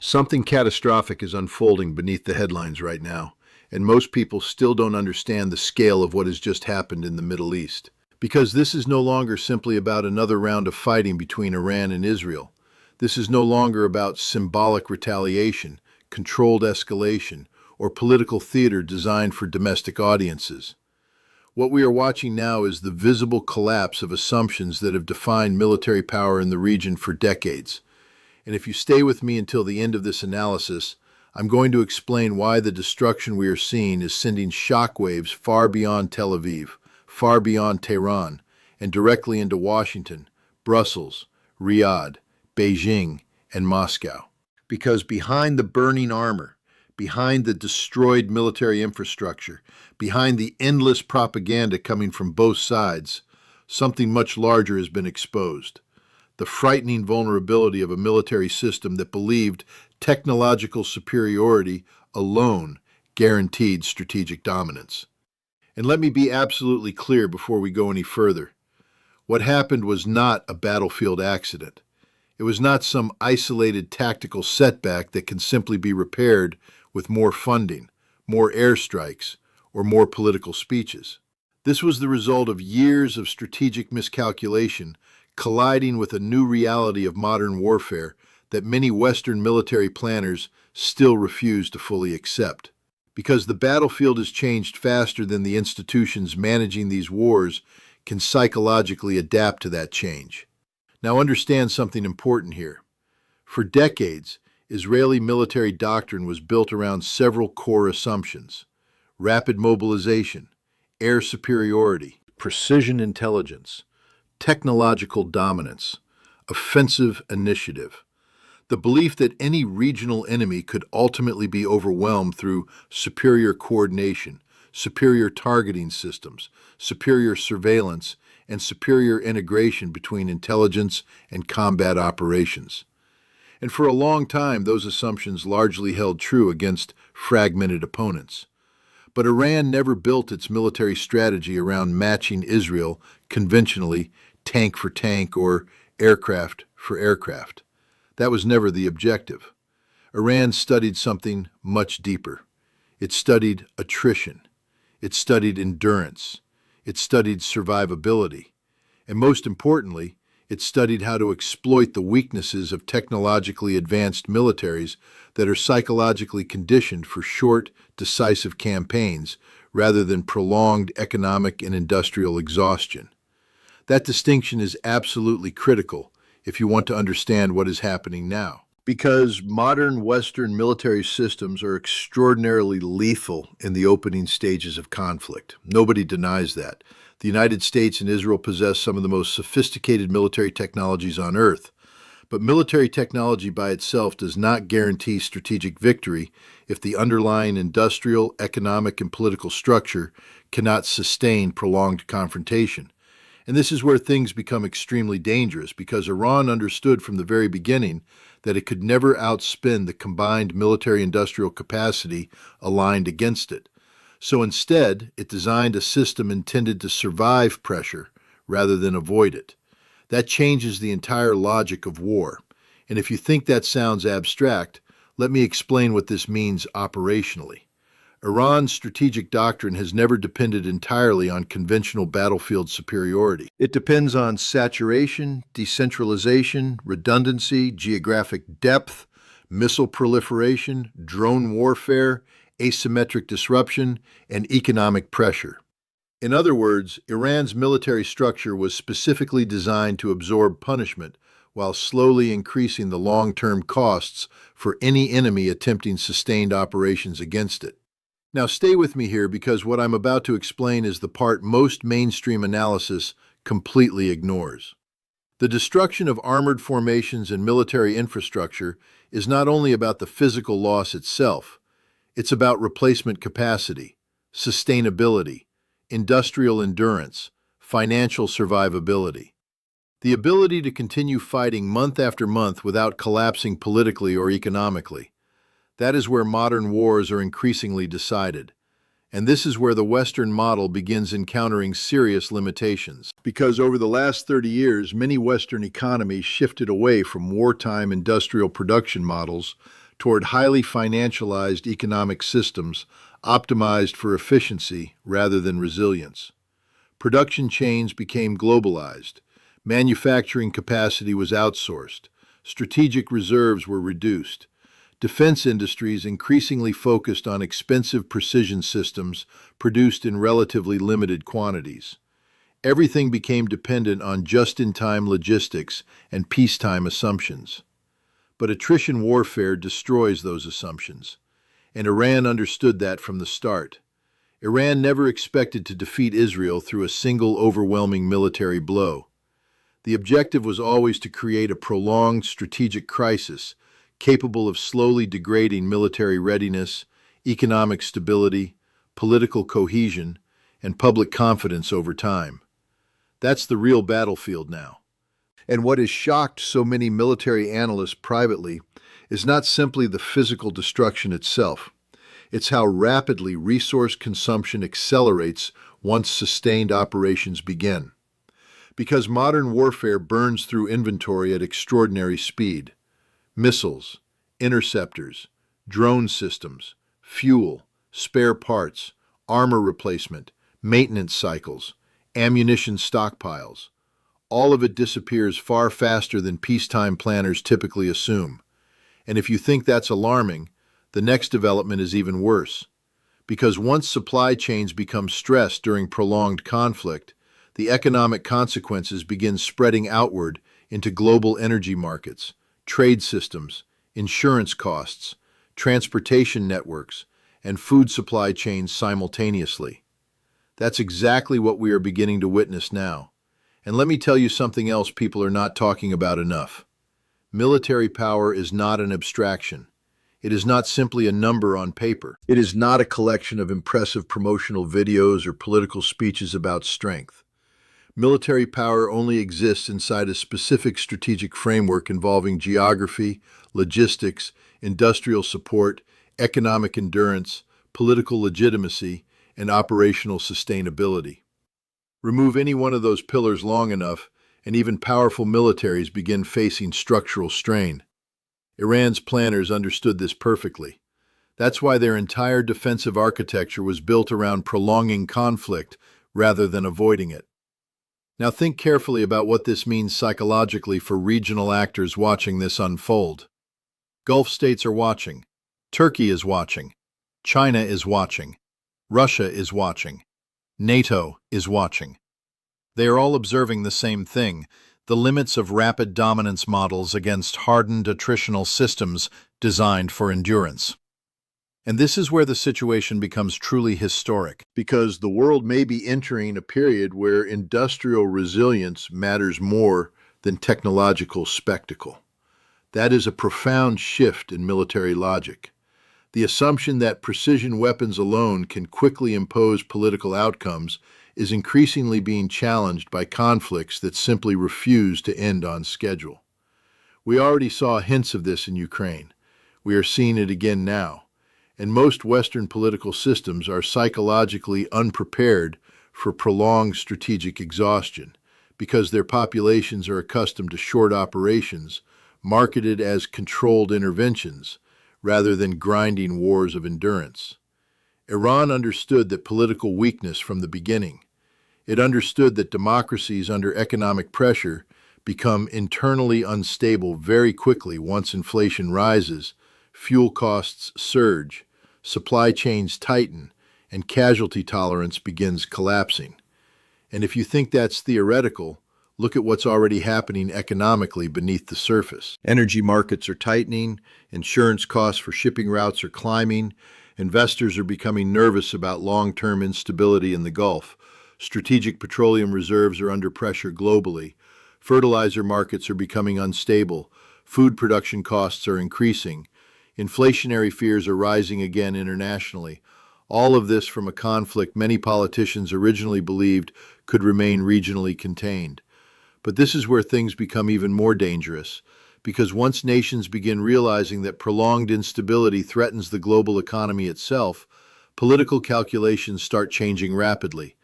Something catastrophic is unfolding beneath the headlines right now, and most people still don't understand the scale of what has just happened in the Middle East. Because this is no longer simply about another round of fighting between Iran and Israel. This is no longer about symbolic retaliation, controlled escalation, or political theater designed for domestic audiences. What we are watching now is the visible collapse of assumptions that have defined military power in the region for decades. And if you stay with me until the end of this analysis, I'm going to explain why the destruction we are seeing is sending shockwaves far beyond Tel Aviv, far beyond Tehran, and directly into Washington, Brussels, Riyadh, Beijing, and Moscow. Because behind the burning armor, behind the destroyed military infrastructure, behind the endless propaganda coming from both sides, something much larger has been exposed. The frightening vulnerability of a military system that believed technological superiority alone guaranteed strategic dominance. And let me be absolutely clear before we go any further. What happened was not a battlefield accident. It was not some isolated tactical setback that can simply be repaired with more funding, more airstrikes, or more political speeches. This was the result of years of strategic miscalculation colliding with a new reality of modern warfare that many Western military planners still refuse to fully accept. Because the battlefield has changed faster than the institutions managing these wars can psychologically adapt to that change. Now understand something important here. For decades, Israeli military doctrine was built around several core assumptions: rapid mobilization, air superiority, precision intelligence, technological dominance, offensive initiative. The belief that any regional enemy could ultimately be overwhelmed through superior coordination, superior targeting systems, superior surveillance, and superior integration between intelligence and combat operations. And for a long time, those assumptions largely held true against fragmented opponents. But Iran never built its military strategy around matching Israel conventionally, tank for tank or aircraft for aircraft. That was never the objective. Iran studied something much deeper. It studied attrition. It studied endurance. It studied survivability. And most importantly, it studied how to exploit the weaknesses of technologically advanced militaries that are psychologically conditioned for short, decisive campaigns rather than prolonged economic and industrial exhaustion. That distinction is absolutely critical if you want to understand what is happening now. Because modern Western military systems are extraordinarily lethal in the opening stages of conflict. Nobody denies that. The United States and Israel possess some of the most sophisticated military technologies on Earth. But military technology by itself does not guarantee strategic victory if the underlying industrial, economic, and political structure cannot sustain prolonged confrontation. And this is where things become extremely dangerous, because Iran understood from the very beginning that it could never outspend the combined military-industrial capacity aligned against it. So instead, it designed a system intended to survive pressure rather than avoid it. That changes the entire logic of war. And if you think that sounds abstract, let me explain what this means operationally. Iran's strategic doctrine has never depended entirely on conventional battlefield superiority. It depends on saturation, decentralization, redundancy, geographic depth, missile proliferation, drone warfare, asymmetric disruption, and economic pressure. In other words, Iran's military structure was specifically designed to absorb punishment while slowly increasing the long-term costs for any enemy attempting sustained operations against it. Now stay with me here, because what I'm about to explain is the part most mainstream analysis completely ignores. The destruction of armored formations and military infrastructure is not only about the physical loss itself, it's about replacement capacity, sustainability, industrial endurance, financial survivability. The ability to continue fighting month after month without collapsing politically or economically. That is where modern wars are increasingly decided. And this is where the Western model begins encountering serious limitations. Because over the last 30 years, many Western economies shifted away from wartime industrial production models toward highly financialized economic systems optimized for efficiency rather than resilience. Production chains became globalized. Manufacturing capacity was outsourced. Strategic reserves were reduced. Defense industries increasingly focused on expensive precision systems produced in relatively limited quantities. Everything became dependent on just-in-time logistics and peacetime assumptions. But attrition warfare destroys those assumptions, and Iran understood that from the start. Iran never expected to defeat Israel through a single overwhelming military blow. The objective was always to create a prolonged strategic crisis capable of slowly degrading military readiness, economic stability, political cohesion, and public confidence over time. That's the real battlefield now. And what has shocked so many military analysts privately is not simply the physical destruction itself. It's how rapidly resource consumption accelerates once sustained operations begin. Because modern warfare burns through inventory at extraordinary speed. Missiles, interceptors, drone systems, fuel, spare parts, armor replacement, maintenance cycles, ammunition stockpiles. All of it disappears far faster than peacetime planners typically assume. And if you think that's alarming, the next development is even worse. Because once supply chains become stressed during prolonged conflict, the economic consequences begin spreading outward into global energy markets, trade systems, insurance costs, transportation networks, and food supply chains simultaneously. That's exactly what we are beginning to witness now. And let me tell you something else people are not talking about enough. Military power is not an abstraction. It is not simply a number on paper. It is not a collection of impressive promotional videos or political speeches about strength. Military power only exists inside a specific strategic framework involving geography, logistics, industrial support, economic endurance, political legitimacy, and operational sustainability. Remove any one of those pillars long enough, and even powerful militaries begin facing structural strain. Iran's planners understood this perfectly. That's why their entire defensive architecture was built around prolonging conflict rather than avoiding it. Now think carefully about what this means psychologically for regional actors watching this unfold. Gulf states are watching. Turkey is watching. China is watching. Russia is watching. NATO is watching. They are all observing the same thing, the limits of rapid dominance models against hardened attritional systems designed for endurance. And this is where the situation becomes truly historic. Because the world may be entering a period where industrial resilience matters more than technological spectacle. That is a profound shift in military logic. The assumption that precision weapons alone can quickly impose political outcomes is increasingly being challenged by conflicts that simply refuse to end on schedule. We already saw hints of this in Ukraine. We are seeing it again now. And most Western political systems are psychologically unprepared for prolonged strategic exhaustion because their populations are accustomed to short operations marketed as controlled interventions rather than grinding wars of endurance. Iran understood that political weakness from the beginning. It understood that democracies under economic pressure become internally unstable very quickly once inflation rises, fuel costs surge, supply chains tighten, and casualty tolerance begins collapsing. And if you think that's theoretical, look at what's already happening economically beneath the surface. Energy markets are tightening, insurance costs for shipping routes are climbing, investors are becoming nervous about long-term instability in the Gulf, strategic petroleum reserves are under pressure globally, fertilizer markets are becoming unstable, food production costs are increasing, inflationary fears are rising again internationally. All of this from a conflict many politicians originally believed could remain regionally contained. But this is where things become even more dangerous, because once nations begin realizing that prolonged instability threatens the global economy itself, political calculations start changing rapidly.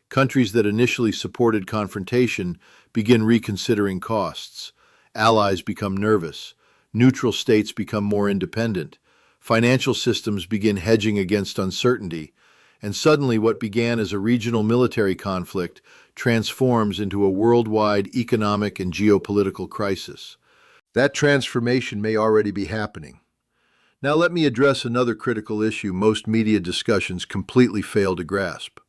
Countries that initially supported confrontation begin reconsidering costs. Allies become nervous. neutral states become more independent, financial systems begin hedging against uncertainty, and suddenly what began as a regional military conflict transforms into a worldwide economic and geopolitical crisis. That transformation may already be happening. Now let me address another critical issue most media discussions completely fail to grasp.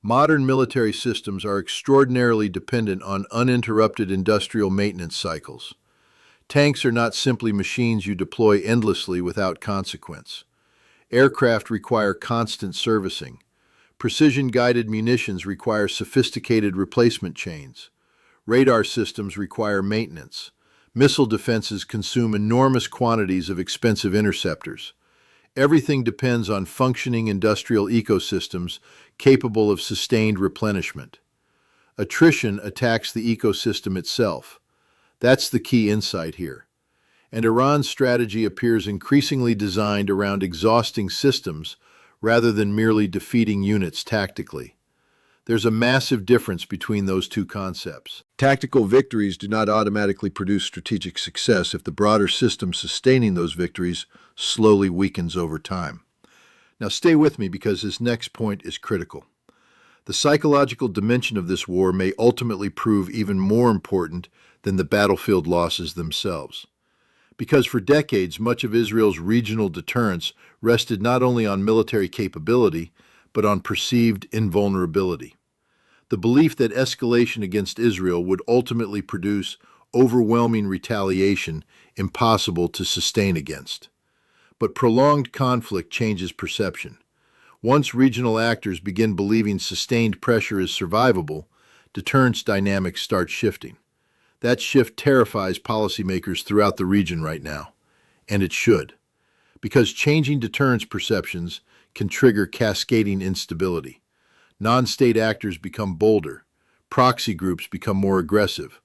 Modern military systems are extraordinarily dependent on uninterrupted industrial maintenance cycles. Tanks are not simply machines you deploy endlessly without consequence. Aircraft require constant servicing. Precision-guided munitions require sophisticated replacement chains. Radar systems require maintenance. Missile defenses consume enormous quantities of expensive interceptors. Everything depends on functioning industrial ecosystems capable of sustained replenishment. Attrition attacks the ecosystem itself. That's the key insight here. And Iran's strategy appears increasingly designed around exhausting systems rather than merely defeating units tactically. There's a massive difference between those two concepts. Tactical victories do not automatically produce strategic success if the broader system sustaining those victories slowly weakens over time. Now stay with me because this next point is critical. The psychological dimension of this war may ultimately prove even more important than the battlefield losses themselves. Because for decades, much of Israel's regional deterrence rested not only on military capability, but on perceived invulnerability. The belief that escalation against Israel would ultimately produce overwhelming retaliation impossible to sustain against. But prolonged conflict changes perception. Once regional actors begin believing sustained pressure is survivable, deterrence dynamics start shifting. That shift terrifies policymakers throughout the region right now, and it should, because changing deterrence perceptions can trigger cascading instability. Non-state actors become bolder, proxy groups become more aggressive,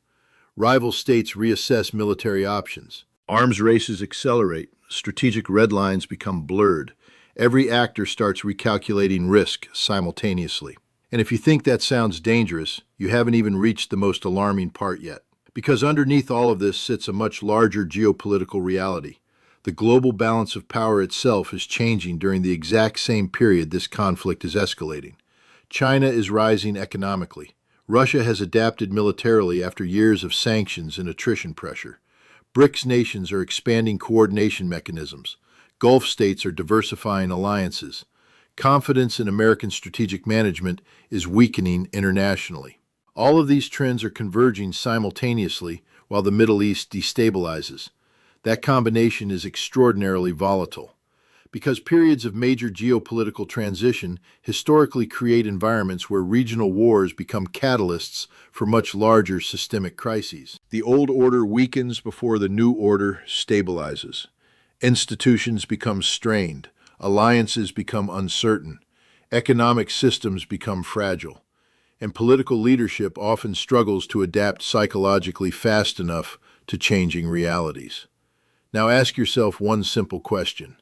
rival states reassess military options, arms races accelerate, strategic red lines become blurred, every actor starts recalculating risk simultaneously. And if you think that sounds dangerous, you haven't even reached the most alarming part yet. Because underneath all of this sits a much larger geopolitical reality. The global balance of power itself is changing during the exact same period this conflict is escalating. China is rising economically. Russia has adapted militarily after years of sanctions and attrition pressure. BRICS nations are expanding coordination mechanisms. Gulf states are diversifying alliances. Confidence in American strategic management is weakening internationally. All of these trends are converging simultaneously while the Middle East destabilizes. That combination is extraordinarily volatile, because periods of major geopolitical transition historically create environments where regional wars become catalysts for much larger systemic crises. The old order weakens before the new order stabilizes. Institutions become strained, alliances become uncertain, economic systems become fragile, and political leadership often struggles to adapt psychologically fast enough to changing realities. Now ask yourself one simple question.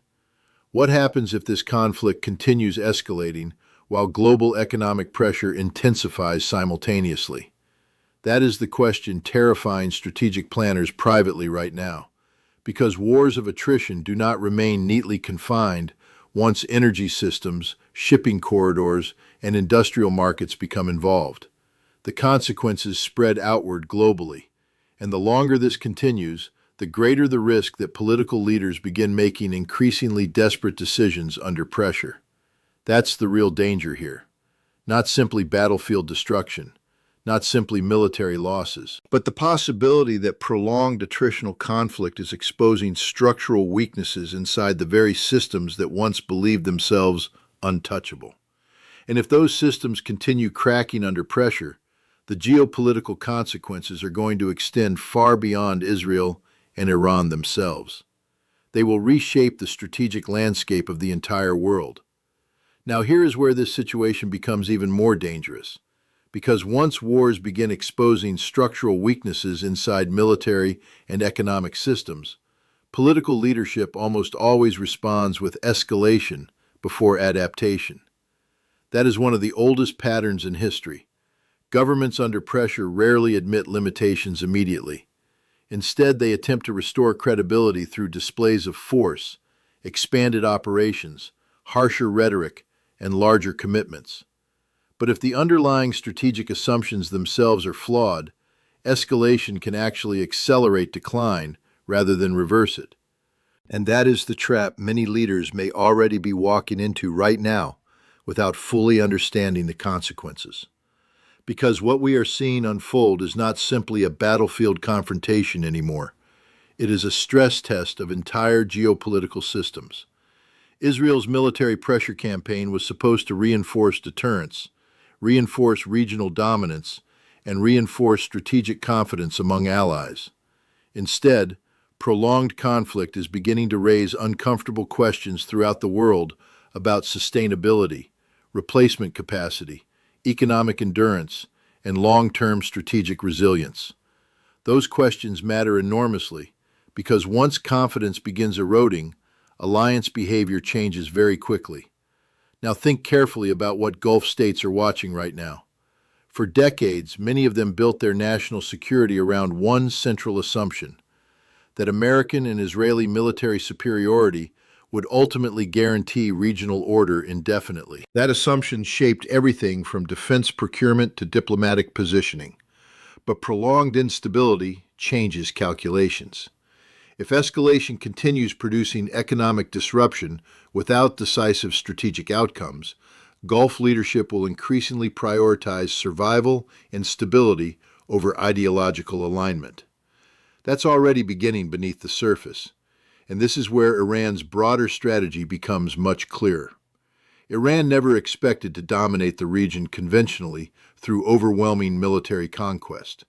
What happens if this conflict continues escalating while global economic pressure intensifies simultaneously? That is the question terrifying strategic planners privately right now, because wars of attrition do not remain neatly confined once energy systems, shipping corridors, and industrial markets become involved. The consequences spread outward globally, and the longer this continues, the greater the risk that political leaders begin making increasingly desperate decisions under pressure. That's the real danger here. Not simply battlefield destruction, not simply military losses, but the possibility that prolonged attritional conflict is exposing structural weaknesses inside the very systems that once believed themselves untouchable. And if those systems continue cracking under pressure, the geopolitical consequences are going to extend far beyond Israel and Iran themselves. They will reshape the strategic landscape of the entire world. Now here is where this situation becomes even more dangerous, because once wars begin exposing structural weaknesses inside military and economic systems, political leadership almost always responds with escalation before adaptation. That is one of the oldest patterns in history. Governments under pressure rarely admit limitations immediately. Instead, they attempt to restore credibility through displays of force, expanded operations, harsher rhetoric, and larger commitments. But if the underlying strategic assumptions themselves are flawed, escalation can actually accelerate decline rather than reverse it. And that is the trap many leaders may already be walking into right now without fully understanding the consequences. Because what we are seeing unfold is not simply a battlefield confrontation anymore. It is a stress test of entire geopolitical systems. Israel's military pressure campaign was supposed to reinforce deterrence, reinforce regional dominance, and reinforce strategic confidence among allies. Instead, prolonged conflict is beginning to raise uncomfortable questions throughout the world about sustainability, replacement capacity, economic endurance, and long-term strategic resilience. Those questions matter enormously because once confidence begins eroding, alliance behavior changes very quickly. Now think carefully about what Gulf states are watching right now. For decades, many of them built their national security around one central assumption: that American and Israeli military superiority would ultimately guarantee regional order indefinitely. That assumption shaped everything from defense procurement to diplomatic positioning. But prolonged instability changes calculations. If escalation continues producing economic disruption without decisive strategic outcomes, Gulf leadership will increasingly prioritize survival and stability over ideological alignment. That's already beginning beneath the surface, and this is where Iran's broader strategy becomes much clearer. Iran never expected to dominate the region conventionally through overwhelming military conquest.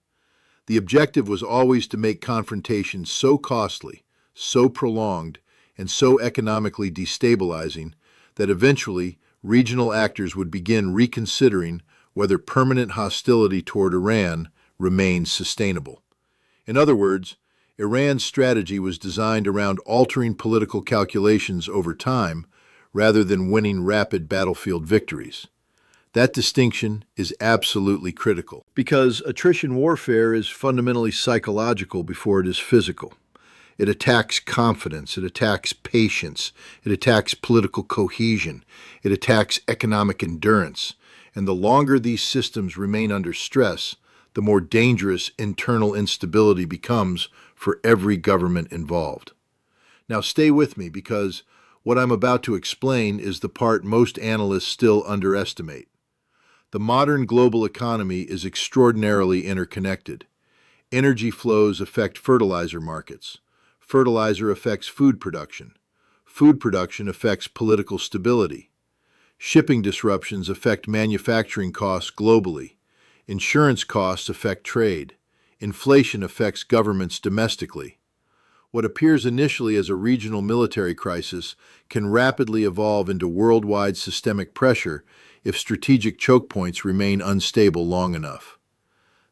The objective was always to make confrontations so costly, so prolonged, and so economically destabilizing that eventually regional actors would begin reconsidering whether permanent hostility toward Iran remains sustainable. In other words, Iran's strategy was designed around altering political calculations over time rather than winning rapid battlefield victories. That distinction is absolutely critical because attrition warfare is fundamentally psychological before it is physical. It attacks confidence, it attacks patience, it attacks political cohesion, it attacks economic endurance, and the longer these systems remain under stress, the more dangerous internal instability becomes for every government involved. Now stay with me because what I'm about to explain is the part most analysts still underestimate. The modern global economy is extraordinarily interconnected. Energy flows affect fertilizer markets. Fertilizer affects food production. Food production affects political stability. Shipping disruptions affect manufacturing costs globally. Insurance costs affect trade. Inflation affects governments domestically. What appears initially as a regional military crisis can rapidly evolve into worldwide systemic pressure if strategic choke points remain unstable long enough.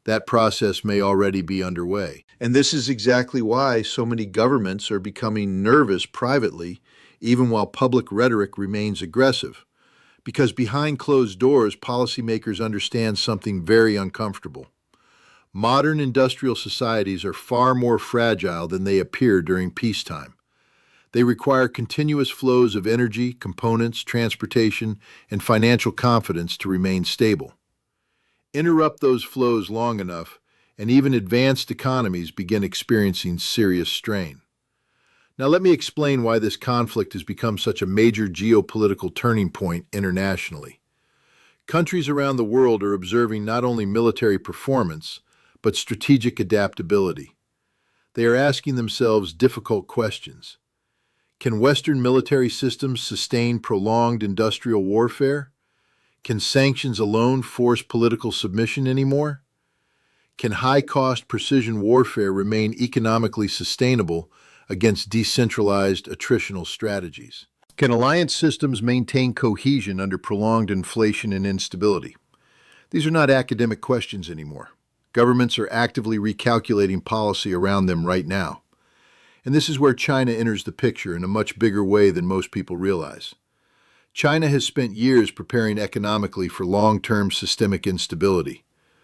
That process may already be underway. And this is exactly why so many governments are becoming nervous privately, even while public rhetoric remains aggressive. Because behind closed doors, policymakers understand something very uncomfortable. Modern industrial societies are far more fragile than they appear during peacetime. They require continuous flows of energy, components, transportation, and financial confidence to remain stable. Interrupt those flows long enough, and even advanced economies begin experiencing serious strain. Now let me explain why this conflict has become such a major geopolitical turning point internationally. Countries around the world are observing not only military performance, but strategic adaptability. They are asking themselves difficult questions. Can Western military systems sustain prolonged industrial warfare? Can sanctions alone force political submission anymore? Can high-cost precision warfare remain economically sustainable against decentralized attritional strategies? Can alliance systems maintain cohesion under prolonged inflation and instability? These are not academic questions anymore. Governments are actively recalculating policy around them right now. And this is where China enters the picture in a much bigger way than most people realize. China has spent years preparing economically for long-term systemic instability,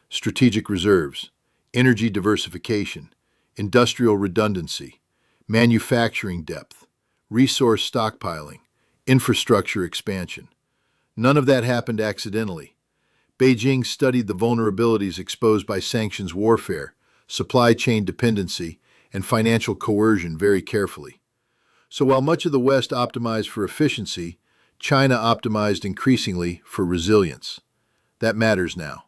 strategic reserves, energy diversification, industrial redundancy, manufacturing depth, resource stockpiling, infrastructure expansion. None of that happened accidentally. Beijing studied the vulnerabilities exposed by sanctions warfare, supply chain dependency, and financial coercion very carefully. So while much of the West optimized for efficiency, China optimized increasingly for resilience. That matters now.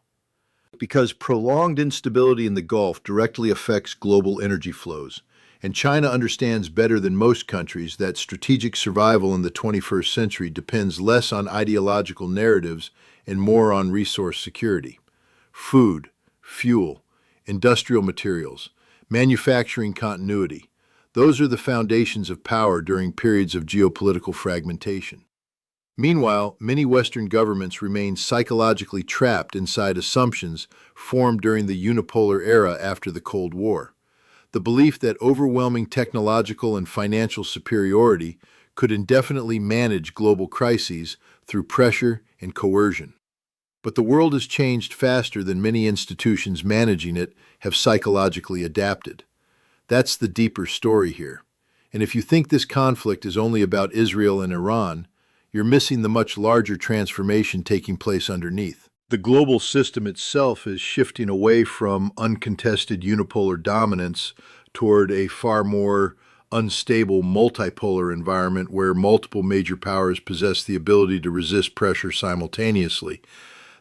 Because prolonged instability in the Gulf directly affects global energy flows, and China understands better than most countries that strategic survival in the 21st century depends less on ideological narratives and more on resource security. Food, fuel, industrial materials, manufacturing continuity. Those are the foundations of power during periods of geopolitical fragmentation. Meanwhile, many Western governments remain psychologically trapped inside assumptions formed during the unipolar era after the Cold War. The belief that overwhelming technological and financial superiority could indefinitely manage global crises through pressure and coercion. But the world has changed faster than many institutions managing it have psychologically adapted. That's the deeper story here. And if you think this conflict is only about Israel and Iran, you're missing the much larger transformation taking place underneath. The global system itself is shifting away from uncontested unipolar dominance toward a far more unstable multipolar environment where multiple major powers possess the ability to resist pressure simultaneously.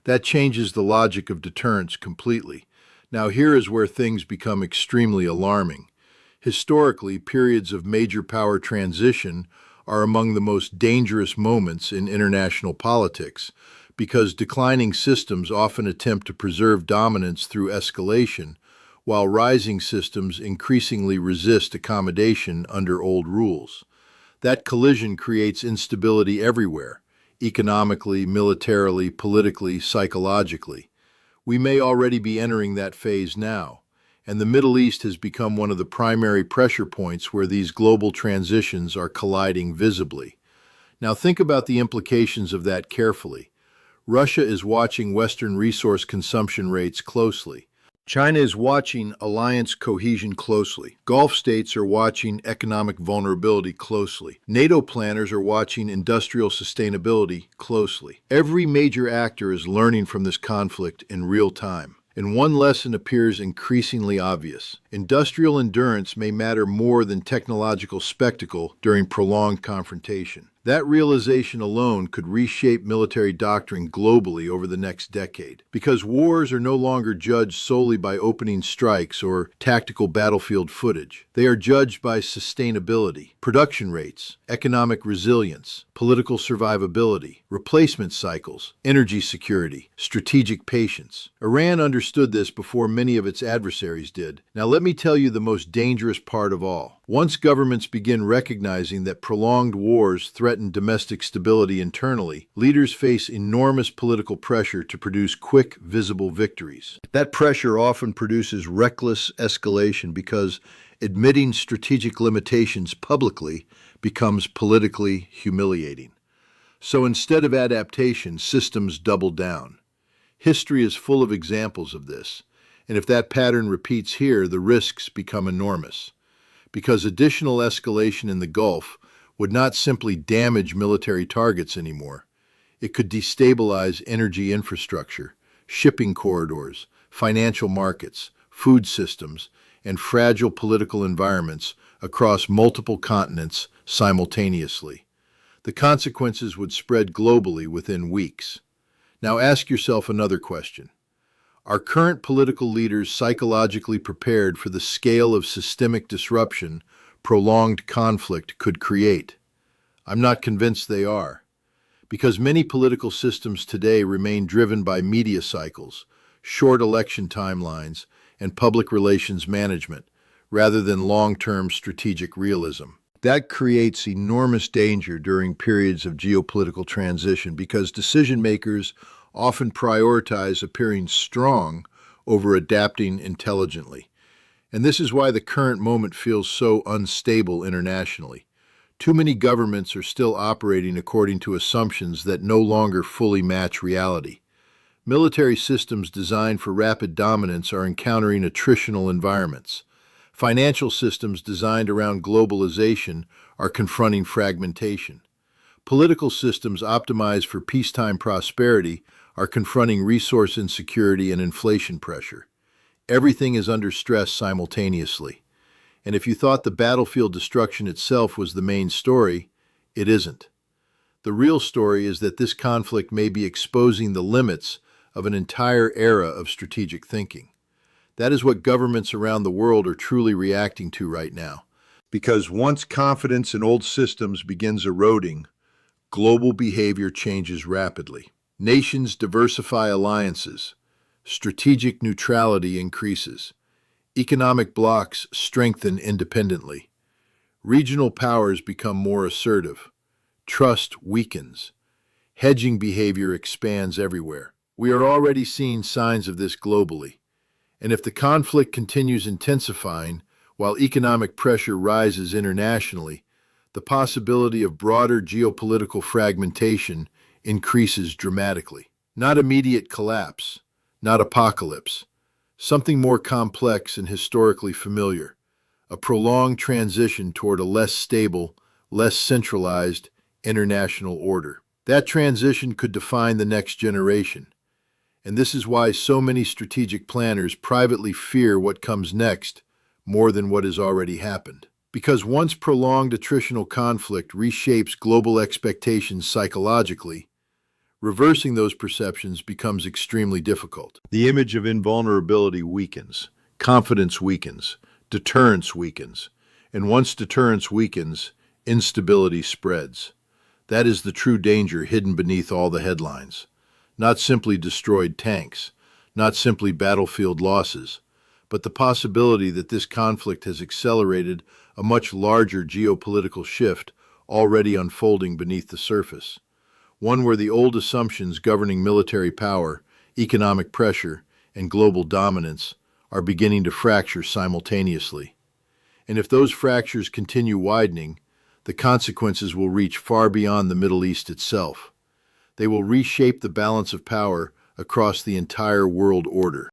That changes the logic of deterrence completely. Now, here is where things become extremely alarming. Historically, periods of major power transition are among the most dangerous moments in international politics because declining systems often attempt to preserve dominance through escalation, while rising systems increasingly resist accommodation under old rules. That collision creates instability everywhere, economically, militarily, politically, psychologically. We may already be entering that phase now, and the Middle East has become one of the primary pressure points where these global transitions are colliding visibly. Now think about the implications of that carefully. Russia is watching Western resource consumption rates closely. China is watching alliance cohesion closely. Gulf states are watching economic vulnerability closely. NATO planners are watching industrial sustainability closely. Every major actor is learning from this conflict in real time. And one lesson appears increasingly obvious. Industrial endurance may matter more than technological spectacle during prolonged confrontation. That realization alone could reshape military doctrine globally over the next decade, because wars are no longer judged solely by opening strikes or tactical battlefield footage. They are judged by sustainability, production rates, economic resilience, political survivability, replacement cycles, energy security, strategic patience. Iran understood this before many of its adversaries did. Now let me tell you the most dangerous part of all. Once governments begin recognizing that prolonged wars threaten domestic stability internally, leaders face enormous political pressure to produce quick, visible victories. That pressure often produces reckless escalation because admitting strategic limitations publicly becomes politically humiliating. So instead of adaptation, systems double down. History is full of examples of this, and if that pattern repeats here, the risks become enormous. Because additional escalation in the Gulf would not simply damage military targets anymore. It could destabilize energy infrastructure, shipping corridors, financial markets, food systems, and fragile political environments across multiple continents simultaneously. The consequences would spread globally within weeks. Now ask yourself another question. Are current political leaders psychologically prepared for the scale of systemic disruption prolonged conflict could create? I'm not convinced they are, because many political systems today remain driven by media cycles, short election timelines, and public relations management, rather than long-term strategic realism. That creates enormous danger during periods of geopolitical transition because decision-makers often prioritize appearing strong over adapting intelligently. And this is why the current moment feels so unstable internationally. Too many governments are still operating according to assumptions that no longer fully match reality. Military systems designed for rapid dominance are encountering attritional environments. Financial systems designed around globalization are confronting fragmentation. Political systems optimized for peacetime prosperity are confronting resource insecurity and inflation pressure. Everything is under stress simultaneously. And if you thought the battlefield destruction itself was the main story, it isn't. The real story is that this conflict may be exposing the limits of an entire era of strategic thinking. That is what governments around the world are truly reacting to right now. Because once confidence in old systems begins eroding, global behavior changes rapidly. Nations diversify alliances. Strategic neutrality increases. Economic blocs strengthen independently. Regional powers become more assertive. Trust weakens. Hedging behavior expands everywhere. We are already seeing signs of this globally. And if the conflict continues intensifying while economic pressure rises internationally, the possibility of broader geopolitical fragmentation increases dramatically. Not immediate collapse, not apocalypse, something more complex and historically familiar, a prolonged transition toward a less stable, less centralized international order. That transition could define the next generation. And this is why so many strategic planners privately fear what comes next more than what has already happened. Because once prolonged attritional conflict reshapes global expectations psychologically, reversing those perceptions becomes extremely difficult. The image of invulnerability weakens, confidence weakens, deterrence weakens, and once deterrence weakens, instability spreads. That is the true danger hidden beneath all the headlines. Not simply destroyed tanks, not simply battlefield losses, but the possibility that this conflict has accelerated a much larger geopolitical shift already unfolding beneath the surface. One where the old assumptions governing military power, economic pressure, and global dominance are beginning to fracture simultaneously. And if those fractures continue widening, the consequences will reach far beyond the Middle East itself. They will reshape the balance of power across the entire world order.